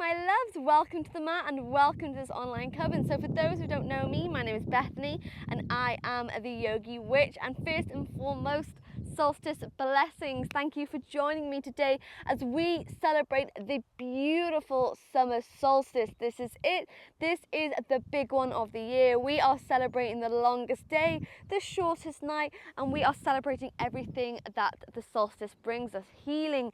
my loves, welcome to the mat and welcome to this online coven. So for those who don't know me, my name is Bethany and I am the Yogi Witch, and first and foremost, solstice blessings. Thank you for joining me today as we celebrate the beautiful summer solstice. This is it. This is the big one of the year. We are celebrating the longest day, the shortest night, and we are celebrating everything that the solstice brings us: healing,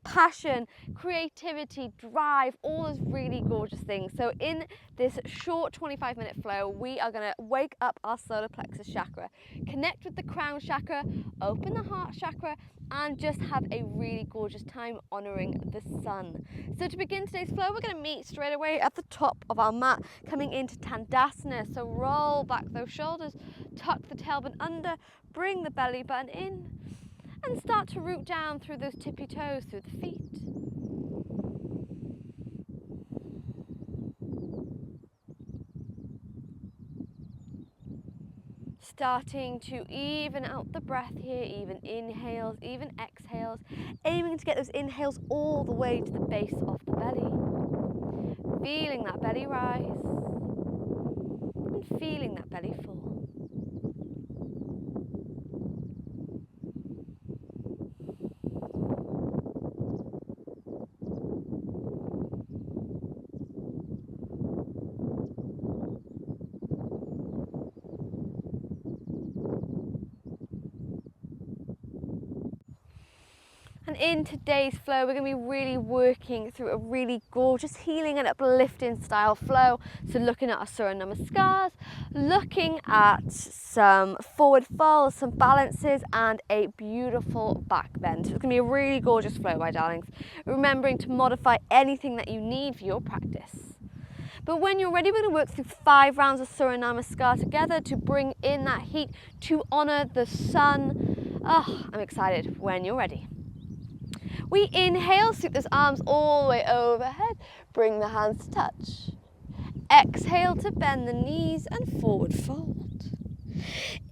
passion, creativity, drive, all those really gorgeous things. So in this short 25-minute flow, we are going to wake up our solar plexus chakra, connect with the crown chakra, open the heart chakra, and just have a really gorgeous time honoring the sun. So to begin today's flow, we're going to meet straight away at the top of our mat, coming into Tandasana. So roll back those shoulders, tuck the tailbone under, bring the belly button in, and start to root down through those tippy toes, through the feet. Starting to even out the breath here, even inhales, even exhales, aiming to get those inhales all the way to the base of the belly. Feeling that belly rise and feeling that belly fall. And in today's flow, we're going to be really working through a really gorgeous healing and uplifting style flow. So looking at our Surya Namaskars, looking at some forward folds, some balances, and a beautiful back bend. So it's going to be a really gorgeous flow, my darlings. Remembering to modify anything that you need for your practice. But when you're ready, we're going to work through 5 rounds of Surya Namaskar together to bring in that heat, to honor the sun. Oh, I'm excited when you're ready. We inhale, sweep those arms all the way overhead, bring the hands to touch. Exhale to bend the knees and forward fold.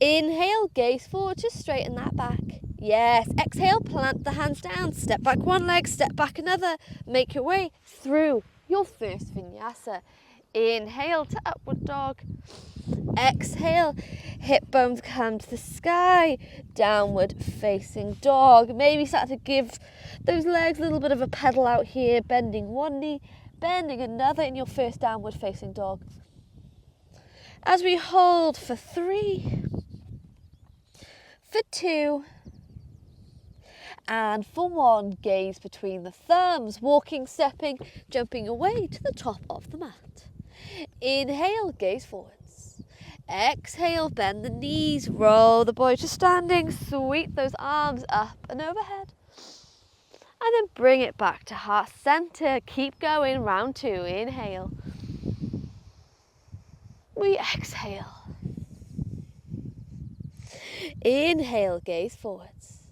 Inhale, gaze forward to straighten that back. Yes, exhale, plant the hands down, step back one leg, step back another. Make your way through your first vinyasa. Inhale to upward dog. Exhale, hip bones come to the sky, downward facing dog. Maybe start to give those legs a little bit of a pedal out here, bending one knee, bending another in your first downward facing dog. As we hold for 3, for 2, and for 1, gaze between the thumbs, walking, stepping, jumping away to the top of the mat. Inhale, gaze forwards. Exhale, bend the knees, roll the body to standing, sweep those arms up and overhead. And then bring it back to heart center. Keep going, round 2, inhale. We exhale. Inhale, gaze forwards.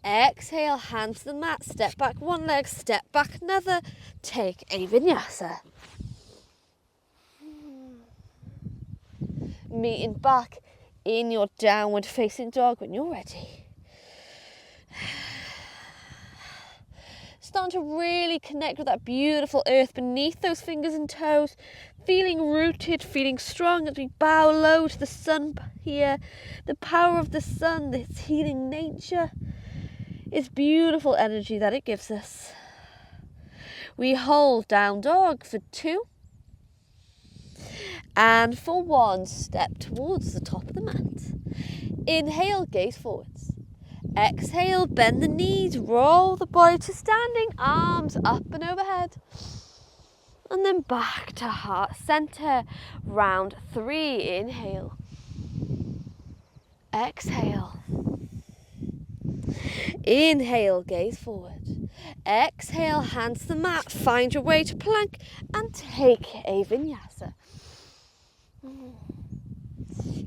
Exhale, hands to the mat, step back one leg, step back another, take a vinyasa. Meeting back in your downward facing dog when you're ready. Starting to really connect with that beautiful earth beneath those fingers and toes, feeling rooted, feeling strong as we bow low to the sun here. The power of the sun, this healing nature, is beautiful energy that it gives us. We hold down dog for 2. And for 1, step towards the top of the mat. Inhale, gaze forwards. Exhale, bend the knees, roll the body to standing, arms up and overhead. And then back to heart center. Round 3, inhale. Exhale. Inhale, gaze forward. Exhale, hands to the mat, find your way to plank and take a vinyasa.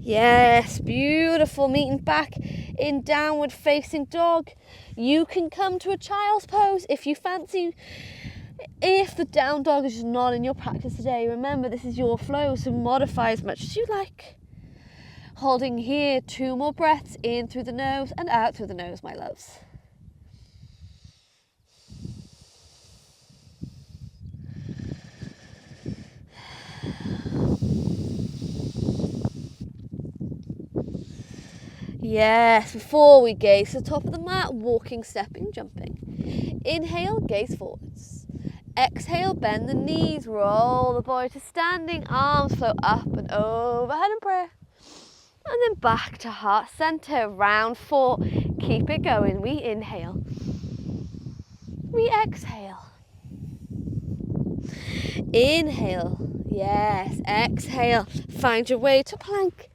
Yes, beautiful. Meeting back in downward facing dog. You can come to a child's pose if you fancy. If the down dog is just not in your practice today, remember this is your flow, so modify as much as you like. Holding here, 2 more breaths, in through the nose and out through the nose, my loves. Yes, before we gaze to the top of the mat, walking, stepping, jumping. Inhale, gaze forwards. Exhale, bend the knees, roll the body to standing, arms float up and overhead in prayer. And then back to heart center, round 4. Keep it going. We inhale. We exhale. Inhale. Yes, exhale. Find your way to plank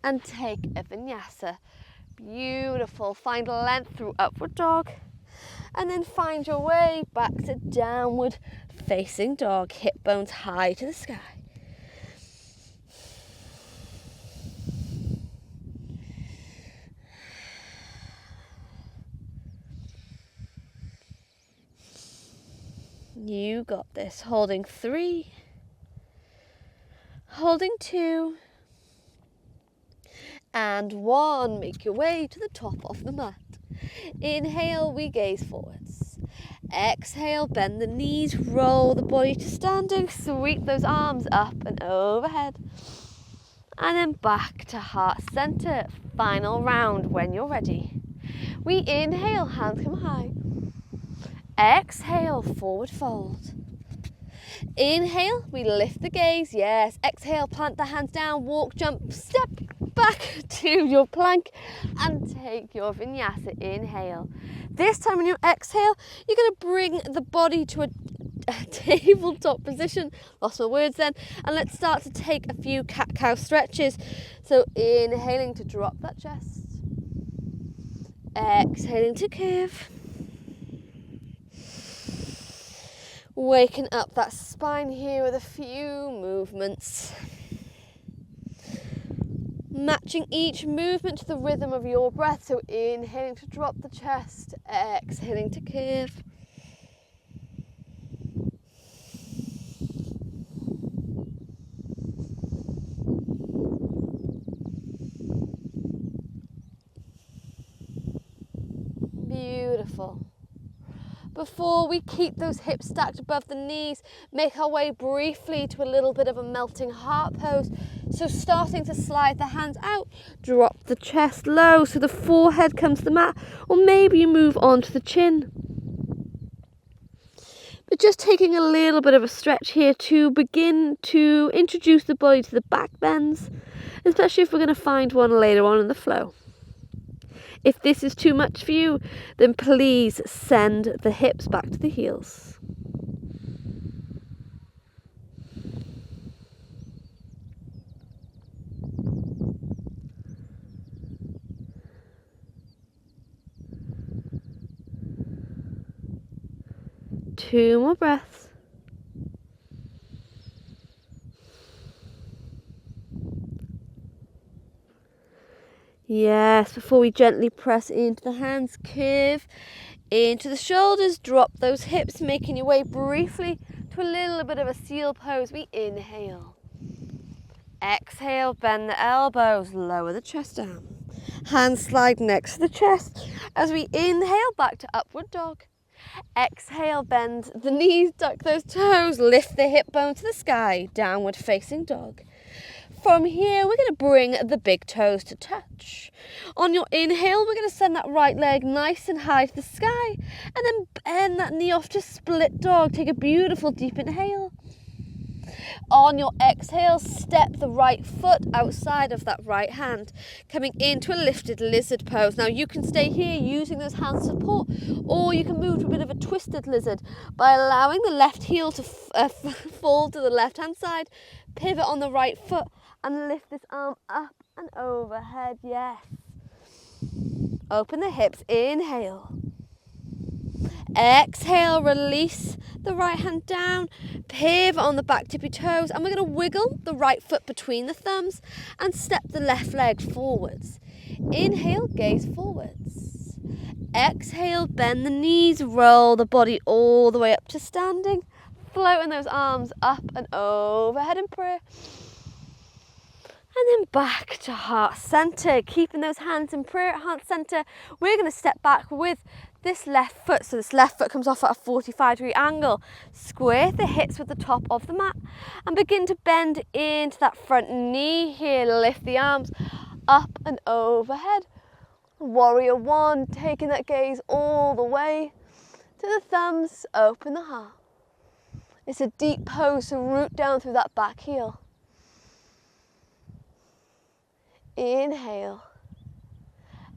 and take a vinyasa. Beautiful. Find length through upward dog. And then find your way back to downward facing dog. Hip bones high to the sky. You got this. Holding 3. Holding 2. And 1. Make your way to the top of the mat. Inhale, we gaze forwards. Exhale, bend the knees, roll the body to standing, sweep those arms up and overhead. And then back to heart center. Final round when you're ready. We inhale, hands come high. Exhale, forward fold. Inhale, we lift the gaze, yes. Exhale, plant the hands down, walk, jump, step back to your plank and take your vinyasa. Inhale. This time when you exhale, you're going to bring the body to a tabletop position. Lost my words then. And let's start to take a few cat-cow stretches. So inhaling to drop that chest. Exhaling to curve. Waking up that spine here with a few movements. Matching each movement to the rhythm of your breath. So inhaling to drop the chest, exhaling to curve. Beautiful. Before we keep those hips stacked above the knees, make our way briefly to a little bit of a melting heart pose. So starting to slide the hands out, drop the chest low so the forehead comes to the mat, or maybe you move on to the chin. But just taking a little bit of a stretch here to begin to introduce the body to the back bends, especially if we're going to find one later on in the flow. If this is too much for you, then please send the hips back to the heels. Two more breaths. Yes, before we gently press into the hands, curve into the shoulders, drop those hips, making your way briefly to a little bit of a seal pose. We inhale. Exhale, bend the elbows, lower the chest down. Hands slide next to the chest as we inhale back to upward dog. Exhale, bend the knees, duck those toes, lift the hip bone to the sky, downward facing dog. From here, we're going to bring the big toes to touch. On your inhale, we're going to send that right leg nice and high to the sky, and then bend that knee off to split dog. Take a beautiful deep inhale. On your exhale, step the right foot outside of that right hand, coming into a lifted lizard pose. Now you can stay here using those hands support, or you can move to a bit of a twisted lizard by allowing the left heel to fall to the left hand side, pivot on the right foot, and lift this arm up and overhead. Yes. Open the hips. Inhale. Exhale, release the right hand down, pivot on the back tippy toes, and we're going to wiggle the right foot between the thumbs and step the left leg forwards. Inhale, gaze forwards. Exhale, bend the knees, roll the body all the way up to standing, floating those arms up and overhead in prayer. And then back to heart center, keeping those hands in prayer at heart center. We're going to step back with this left foot. So this left foot comes off at a 45-degree angle. Square the hips with the top of the mat and begin to bend into that front knee here. Lift the arms up and overhead. Warrior one, taking that gaze all the way to the thumbs, open the heart. It's a deep pose, so root down through that back heel. Inhale.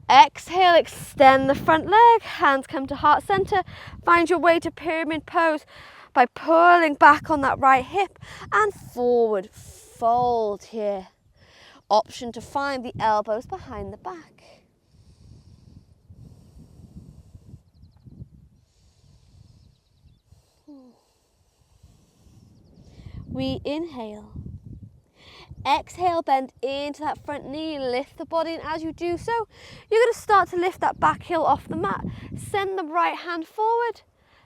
Exhale, extend the front leg, hands come to heart center. Find your way to pyramid pose by pulling back on that right hip and forward fold here. Option to find the elbows behind the back. We inhale. Exhale, bend into that front knee, lift the body, and as you do so, you're going to start to lift that back heel off the mat. Send the right hand forward,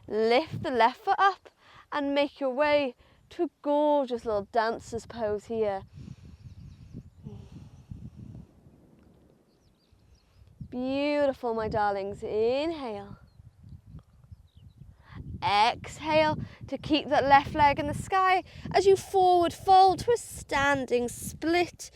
lift the left foot up, and make your way to a gorgeous little dancer's pose here. Beautiful, my darlings. Inhale. Exhale to keep that left leg in the sky as you forward fold to a standing split.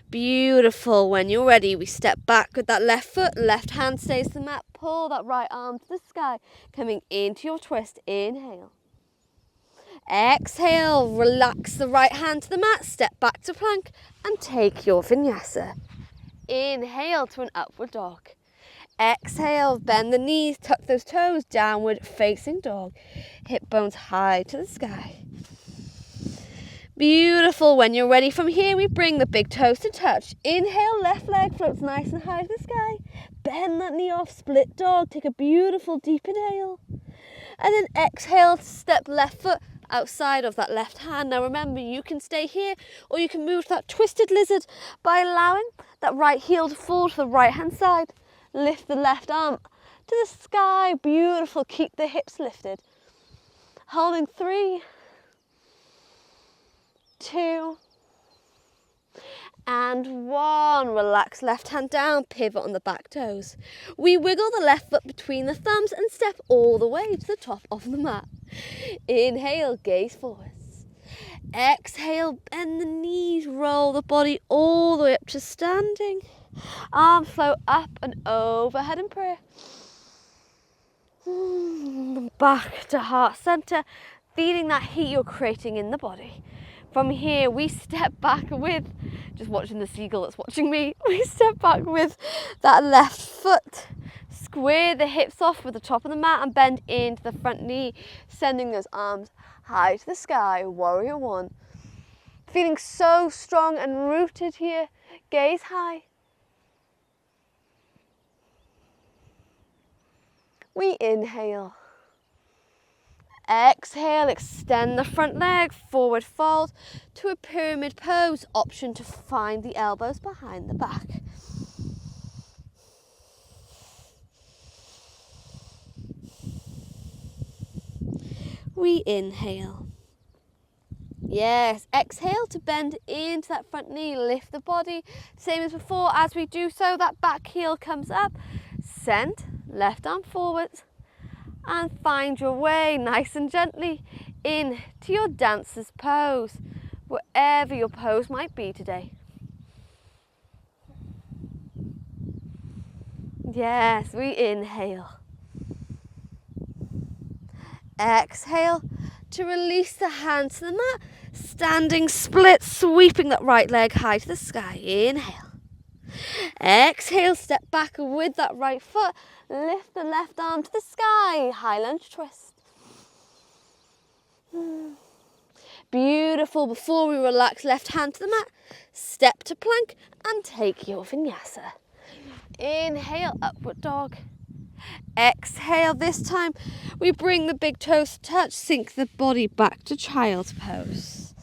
Beautiful. When you're ready, we step back with that left foot, left hand stays to the mat, pull that right arm to the sky, coming into your twist. Inhale. Exhale, relax the right hand to the mat, step back to plank and take your vinyasa. Inhale to an upward dog. Exhale, bend the knees, tuck those toes, downward facing dog. Hip bones high to the sky. Beautiful. When you're ready from here, we bring the big toes to touch. Inhale, left leg floats nice and high to the sky. Bend that knee off, split dog. Take a beautiful deep inhale. And then exhale to step left foot outside of that left hand. Now remember, you can stay here or you can move to that twisted lizard by allowing that right heel to fall to the right hand side. Lift the left arm to the sky. Beautiful. Keep the hips lifted. Holding 3, 2, and 1. Relax left hand down, pivot on the back toes. We wiggle the left foot between the thumbs and step all the way to the top of the mat. Inhale, gaze forwards. Exhale, bend the knees, roll the body all the way up to standing. Arms float up and overhead in prayer. Back to heart center, feeling that heat you're creating in the body. From here, we step back with, just watching the seagull that's watching me, we step back with that left foot. Square the hips off with the top of the mat and bend into the front knee, sending those arms high to the sky. Warrior one. Feeling so strong and rooted here. Gaze high. We inhale. Exhale, extend the front leg, forward fold to a pyramid pose. Option to find the elbows behind the back. We inhale. Yes, exhale to bend into that front knee, lift the body. Same as before, as we do so, that back heel comes up. Send, left arm forwards. And find your way nice and gently into your dancer's pose, wherever your pose might be today. Yes, we inhale. Exhale to release the hands to the mat, standing split, sweeping that right leg high to the sky. Inhale. Exhale, step back with that right foot, lift the left arm to the sky, high lunge twist. Beautiful. Before we relax left hand to the mat, step to plank and take your vinyasa. Inhale, upward dog. Exhale, this time we bring the big toes to touch, sink the body back to child's pose.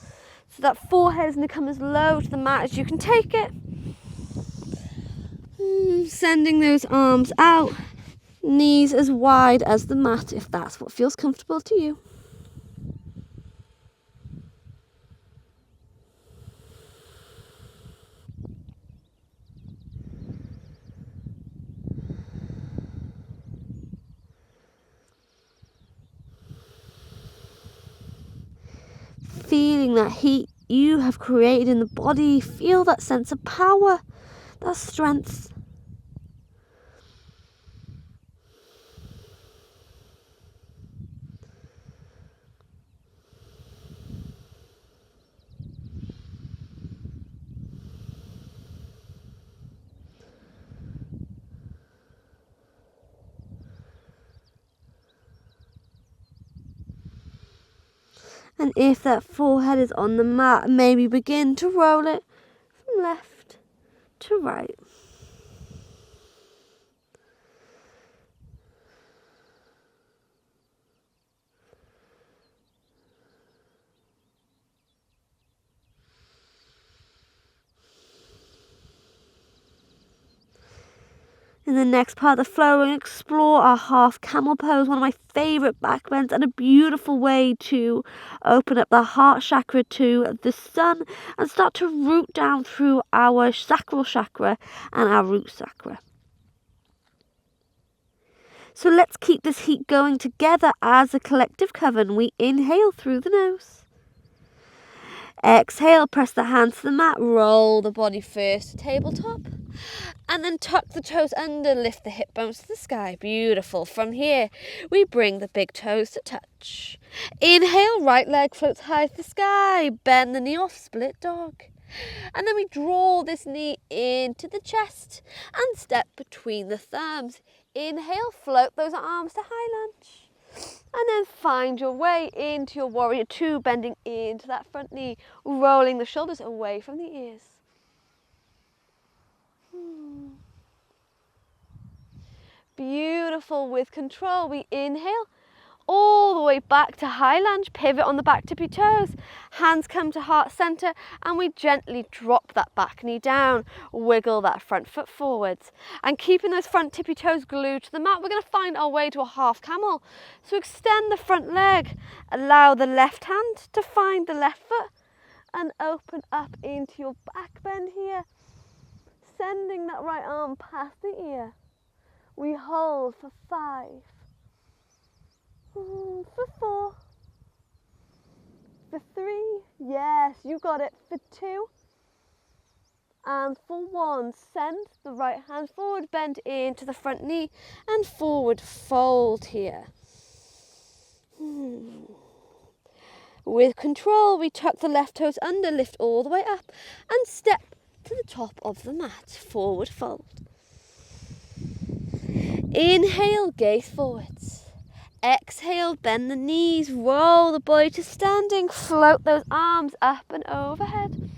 So that forehead is going to come as low to the mat as you can take it. Sending those arms out, knees as wide as the mat if that's what feels comfortable to you. Feeling that heat you have created in the body. Feel that sense of power, that strength. And if that forehead is on the mat, maybe begin to roll it from left to right. In the next part of the flow, we're going to explore our half camel pose, one of my favourite back bends and a beautiful way to open up the heart chakra to the sun and start to root down through our sacral chakra and our root chakra. So let's keep this heat going together as a collective coven. We inhale through the nose. Exhale, press the hands to the mat, roll the body first to tabletop. And then tuck the toes under, lift the hip bones to the sky. Beautiful. From here, we bring the big toes to touch. Inhale, right leg floats high to the sky. Bend the knee off, split dog. And then we draw this knee into the chest and step between the thumbs. Inhale, float those arms to high lunge. And then find your way into your warrior two, bending into that front knee, rolling the shoulders away from the ears. Beautiful. With control, we inhale all the way back to high lunge, pivot on the back tippy toes, hands come to heart center, and we gently drop that back knee down, wiggle that front foot forwards, and keeping those front tippy toes glued to the mat, we're going to find our way to a half camel. So extend the front leg, allow the left hand to find the left foot, and open up into your back bend here, sending that right arm past the ear. We hold for 5, for 4, for 3, yes, you got it, for 2, and for 1. Send the right hand forward, bend into the front knee, and forward fold here. With control, we tuck the left toes under, lift all the way up, and step to the top of the mat, forward fold. Inhale, gaze forwards. Exhale, bend the knees, roll the body to standing, float those arms up and overhead.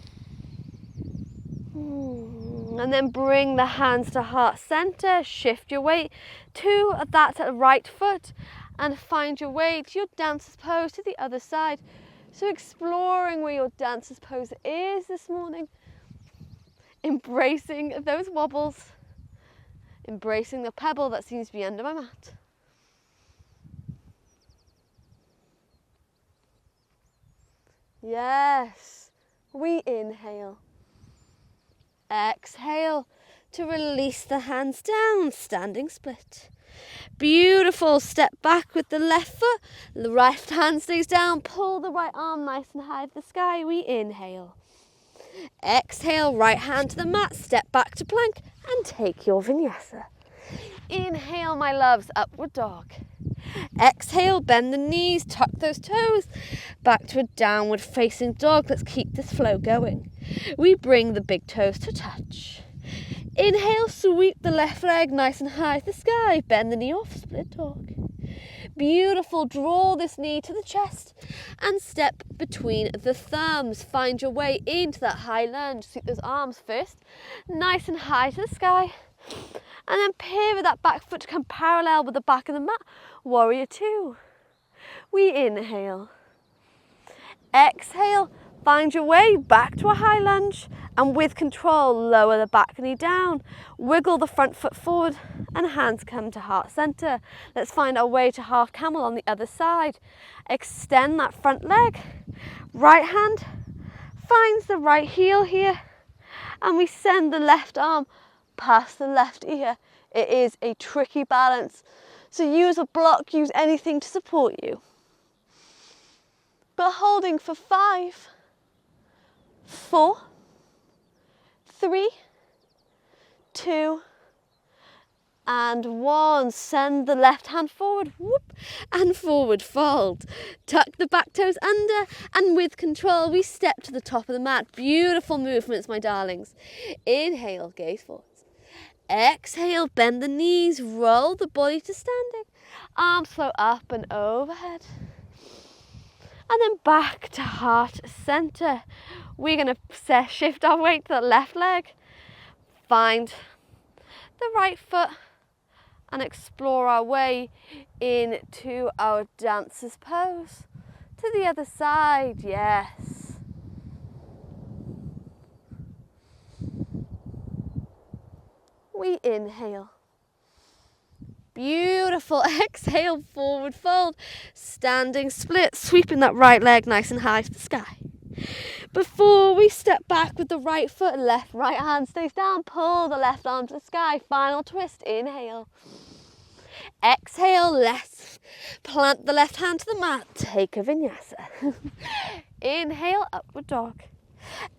And then bring the hands to heart center, shift your weight to that right foot and find your way to your dancer's pose to the other side. So exploring where your dancer's pose is this morning, embracing those wobbles, embracing the pebble that seems to be under my mat. Yes, we inhale. Exhale to release the hands down, standing split. Beautiful. Step back with the left foot, the right hand stays down, pull the right arm nice and high to the sky. We inhale. Exhale, right hand to the mat, step back to plank and take your vinyasa. Inhale, my loves, upward dog. Exhale, bend the knees, tuck those toes, back to a downward facing dog. Let's keep this flow going. We bring the big toes to touch. Inhale, sweep the left leg nice and high to the sky, bend the knee off, split dog. Beautiful, draw this knee to the chest and step between the thumbs. Find your way into that high lunge. Sweep those arms first, nice and high to the sky. And then pivot that back foot to come parallel with the back of the mat. Warrior two. We inhale. Exhale, find your way back to a high lunge. And with control, lower the back knee down. Wiggle the front foot forward and hands come to heart center. Let's find our way to half camel on the other side. Extend that front leg. Right hand finds the right heel here. And we send the left arm past the left ear. It is a tricky balance, so use a block, use anything to support you. But holding for 5, 4, 3, 2, and 1. Send the left hand forward, whoop, and forward fold. Tuck the back toes under, and with control we step to the top of the mat. Beautiful movements, my darlings. Inhale, gaze forwards. Exhale, bend the knees, roll the body to standing. Arms flow up and overhead. And then back to heart center. We're going to shift our weight to the left leg. Find the right foot and explore our way into our dancer's pose. To the other side, yes. We inhale. Beautiful. Exhale, forward fold. Standing split, sweeping that right leg nice and high to the sky. Before we step back with the right foot, right hand stays down, pull the left arm to the sky. Final twist, inhale. Exhale, plant the left hand to the mat, take a vinyasa. Inhale, upward dog.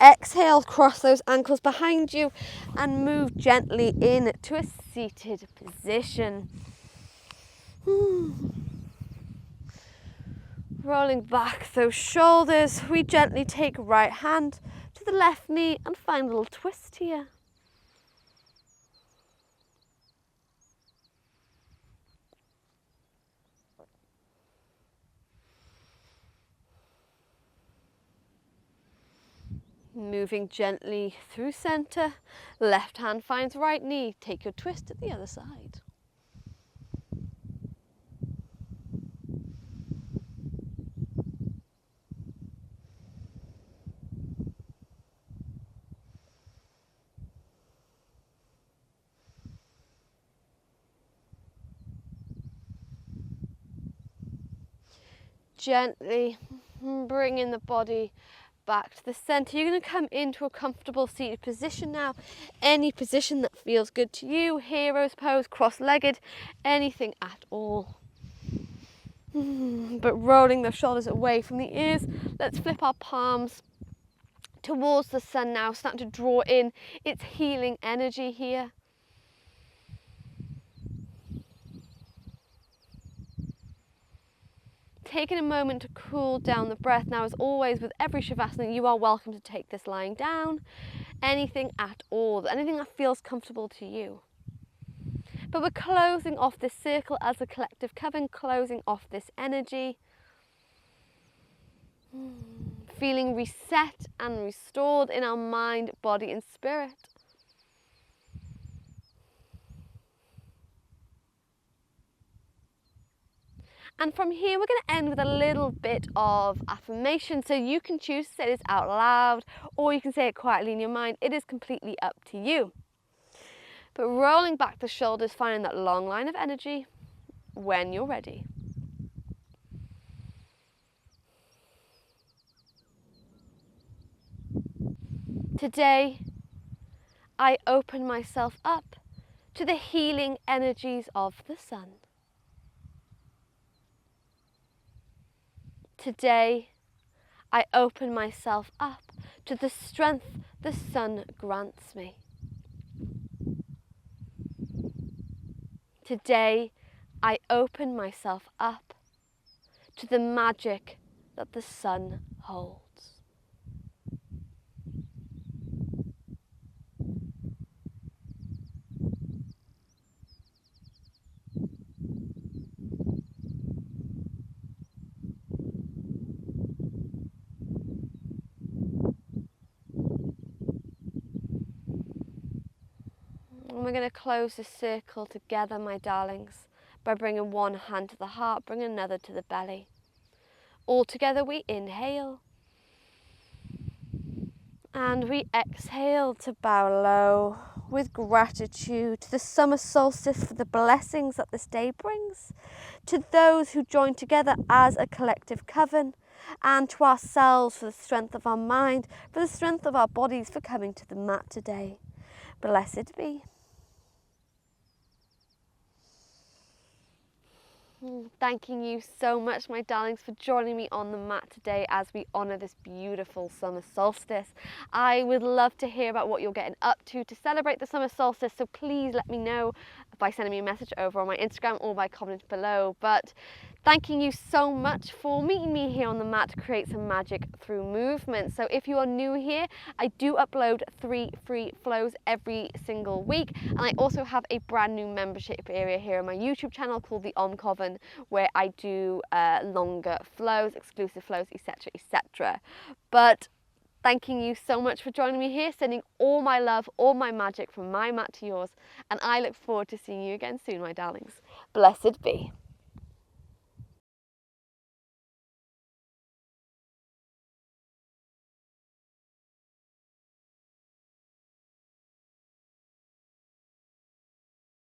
Exhale, cross those ankles behind you and move gently into a seated position. Rolling back those shoulders, we gently take right hand to the left knee and find a little twist here. Moving gently through center, left hand finds right knee, take your twist to the other side. Gently bringing the body back to the center. You're going to come into a comfortable seated position now. Any position that feels good to you. Hero's pose, cross-legged, anything at all. But rolling the shoulders away from the ears. Let's flip our palms towards the sun now. Start to draw in its healing energy here. Taking a moment to cool down the breath. Now, as always, with every Shavasana, you are welcome to take this lying down. Anything at all, anything that feels comfortable to you. But we're closing off this circle as a collective coven, closing off this energy. Feeling reset and restored in our mind, body and spirit. And from here, we're going to end with a little bit of affirmation. So you can choose to say this out loud, or you can say it quietly in your mind. It is completely up to you. But rolling back the shoulders, finding that long line of energy when you're ready. Today, I open myself up to the healing energies of the sun. Today, I open myself up to the strength the sun grants me. Today, I open myself up to the magic that the sun holds. And we're going to close the circle together, my darlings, by bringing one hand to the heart, bring another to the belly. All together we inhale. And we exhale to bow low with gratitude to the summer solstice for the blessings that this day brings, to those who join together as a collective coven, and to ourselves for the strength of our mind, for the strength of our bodies, for coming to the mat today. Blessed be. Thanking you so much, my darlings, for joining me on the mat today as we honour this beautiful summer solstice. I would love to hear about what you're getting up to celebrate the summer solstice, so please let me know by sending me a message over on my Instagram or by comment below. But thanking you so much for meeting me here on the mat to create some magic through movement. So if you are new here, I do upload 3 free flows every single week, and I also have a brand new membership area here on my YouTube channel called the COVEN, where I do longer flows, exclusive flows, etc, etc. But thanking you so much for joining me here, sending all my love, all my magic from my mat to yours, and I look forward to seeing you again soon, my darlings. Blessed be.